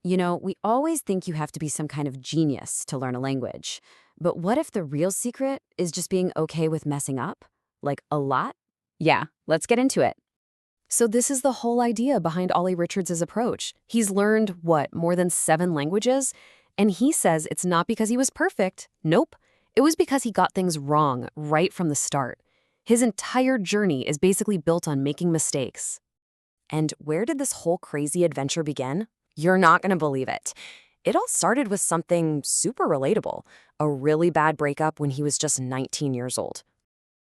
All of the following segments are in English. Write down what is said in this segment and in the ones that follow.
We always think you have to be some kind of genius to learn a language. But what if the real secret is just being okay with messing up? Like a lot? Yeah, let's get into it. So this is the whole idea behind Ollie Richards' approach. He's learned, what, more than 7 languages? And he says it's not because he was perfect. Nope. It was because he got things wrong right from the start. His entire journey is basically built on making mistakes. And where did this whole crazy adventure begin? You're not going to believe it. It all started with something super relatable, a really bad breakup when he was just 19 years old.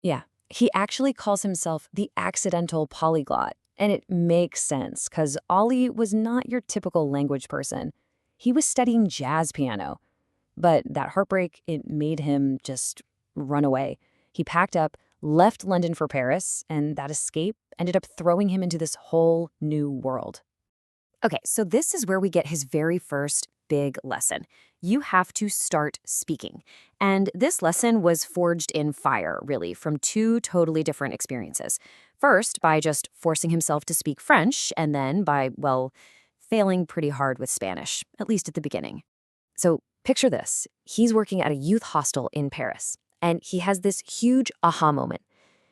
Yeah, he actually calls himself the accidental polyglot, and it makes sense because Ollie was not your typical language person. He was studying jazz piano. But that heartbreak, it made him just run away. He packed up, left London for Paris, and that escape ended up throwing him into this whole new world. Okay, so this is where we get his very first big lesson. You have to start speaking. And this lesson was forged in fire, really, from 2 totally different experiences. First, by just forcing himself to speak French, and then by, well, failing pretty hard with Spanish, at least at the beginning. So picture this. He's working at a youth hostel in Paris, and he has this huge aha moment.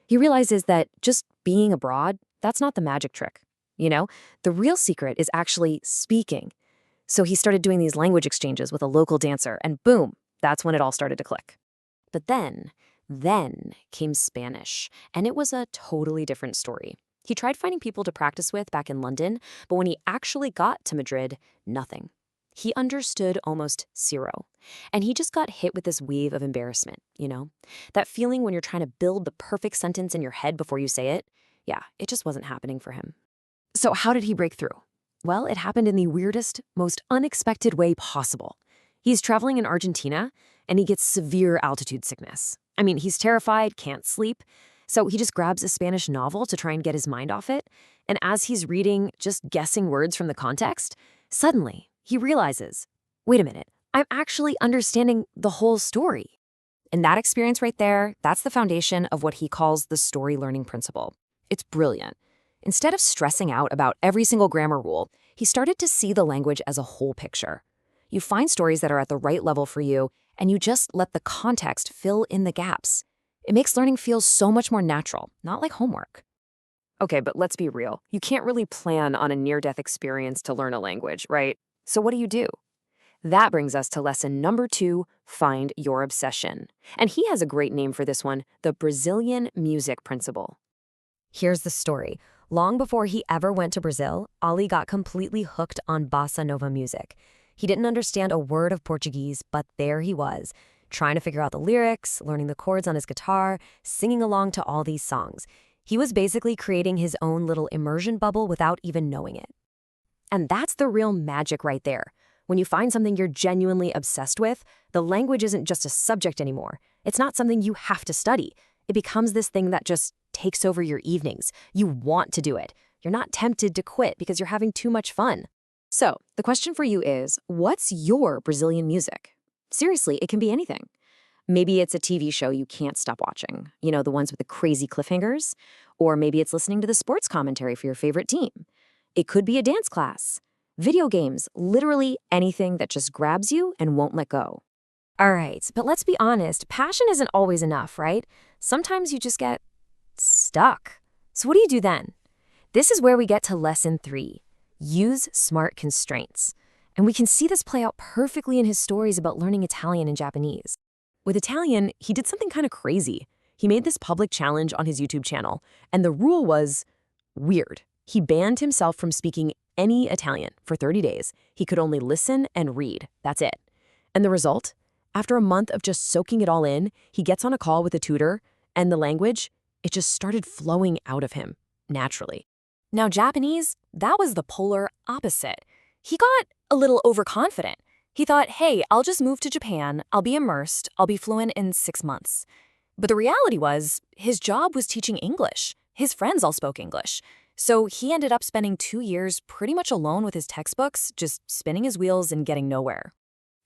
He realizes that just being abroad, that's not the magic trick. The real secret is actually speaking. So he started doing these language exchanges with a local dancer, and boom, that's when it all started to click. But then came Spanish, and it was a totally different story. He tried finding people to practice with back in London, but when he actually got to Madrid, nothing. He understood almost 0. And he just got hit with this wave of embarrassment, That feeling when you're trying to build the perfect sentence in your head before you say it? Yeah, it just wasn't happening for him. So how did he break through? Well, it happened in the weirdest, most unexpected way possible. He's traveling in Argentina, and he gets severe altitude sickness. I mean, he's terrified, can't sleep. So he just grabs a Spanish novel to try and get his mind off it. And as he's reading, just guessing words from the context, suddenly he realizes, wait a minute, I'm actually understanding the whole story. And that experience right there, that's the foundation of what he calls the story learning principle. It's brilliant. Instead of stressing out about every single grammar rule, he started to see the language as a whole picture. You find stories that are at the right level for you, and you just let the context fill in the gaps. It makes learning feel so much more natural, not like homework. Okay, but let's be real. You can't really plan on a near-death experience to learn a language, right? So what do? That brings us to lesson number 2, find your obsession. And he has a great name for this one, the Brazilian music principle. Here's the story. Long before he ever went to Brazil, Ollie got completely hooked on bossa nova music. He didn't understand a word of Portuguese, but there he was, trying to figure out the lyrics, learning the chords on his guitar, singing along to all these songs. He was basically creating his own little immersion bubble without even knowing it. And that's the real magic right there. When you find something you're genuinely obsessed with, the language isn't just a subject anymore. It's not something you have to study. It becomes this thing that just takes over your evenings. You want to do it. You're not tempted to quit because you're having too much fun. So, the question for you is, what's your Brazilian music? Seriously, it can be anything. Maybe it's a TV show you can't stop watching, the ones with the crazy cliffhangers. Or maybe it's listening to the sports commentary for your favorite team. It could be a dance class, video games, literally anything that just grabs you and won't let go. All right, but let's be honest, passion isn't always enough, right? Sometimes you just get stuck. So what do you do then? This is where we get to lesson 3, use smart constraints. And we can see this play out perfectly in his stories about learning Italian and Japanese. With Italian, he did something kind of crazy. He made this public challenge on his YouTube channel, and the rule was weird. He banned himself from speaking any Italian for 30 days. He could only listen and read. That's it. And the result? After a month of just soaking it all in, he gets on a call with a tutor, and the language, it just started flowing out of him, naturally. Now, Japanese, that was the polar opposite. He got a little overconfident. He thought, hey, I'll just move to Japan, I'll be immersed, I'll be fluent in 6 months. But the reality was, his job was teaching English. His friends all spoke English. So he ended up spending 2 years pretty much alone with his textbooks, just spinning his wheels and getting nowhere.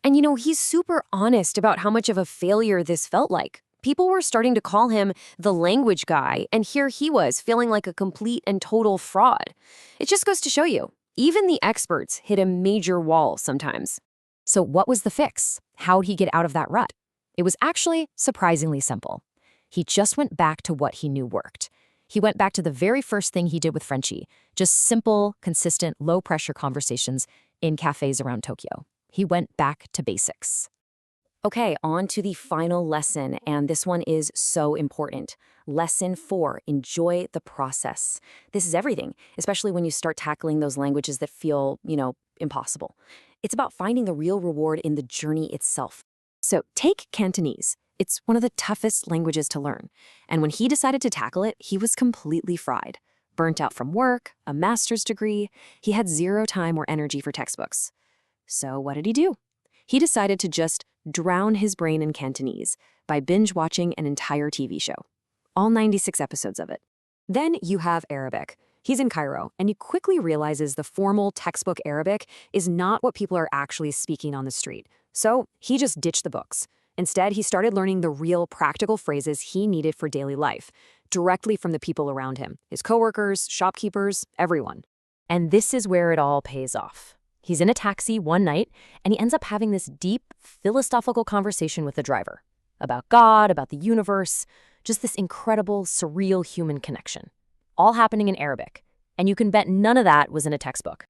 And he's super honest about how much of a failure this felt like. People were starting to call him the language guy, and here he was feeling like a complete and total fraud. It just goes to show you, Even the experts hit a major wall sometimes. So what was the fix? How'd he get out of that rut? It was actually surprisingly simple. He just went back to what he knew worked. He went back to the very first thing he did with Frenchie, just simple, consistent, low-pressure conversations in cafes around Tokyo. He went back to basics. Okay, on to the final lesson, and this one is so important. Lesson 4, enjoy the process. This is everything, especially when you start tackling those languages that feel, impossible. It's about finding the real reward in the journey itself. So take Cantonese. It's one of the toughest languages to learn. And when he decided to tackle it, he was completely fried. Burnt out from work, a master's degree, he had zero time or energy for textbooks. So what did he do? He decided to just drown his brain in Cantonese by binge-watching an entire TV show. All 96 episodes of it. Then you have Arabic. He's in Cairo, and he quickly realizes the formal textbook Arabic is not what people are actually speaking on the street. So he just ditched the books. Instead, he started learning the real practical phrases he needed for daily life, directly from the people around him, his coworkers, shopkeepers, everyone. And this is where it all pays off. He's in a taxi one night, and he ends up having this deep, philosophical conversation with the driver about God, about the universe, just this incredible, surreal human connection. All happening in Arabic. And you can bet none of that was in a textbook.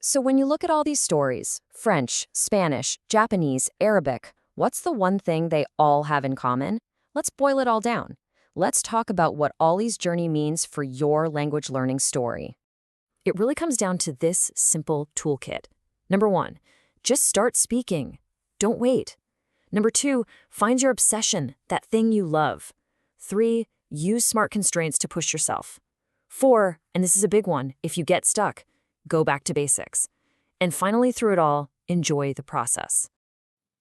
So when you look at all these stories, French, Spanish, Japanese, Arabic, what's the one thing they all have in common? Let's boil it all down. Let's talk about what Ollie's journey means for your language learning story. It really comes down to this simple toolkit. Number 1, just start speaking. Don't wait. Number 2, find your obsession, that thing you love. 3, use smart constraints to push yourself. 4, and this is a big one, if you get stuck, go back to basics. And finally, through it all, enjoy the process.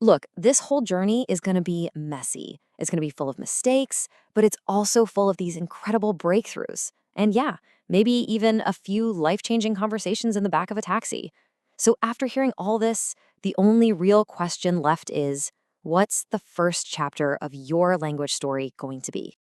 Look, this whole journey is going to be messy. It's going to be full of mistakes, but it's also full of these incredible breakthroughs. And yeah, maybe even a few life-changing conversations in the back of a taxi. So after hearing all this, the only real question left is, what's the first chapter of your language story going to be?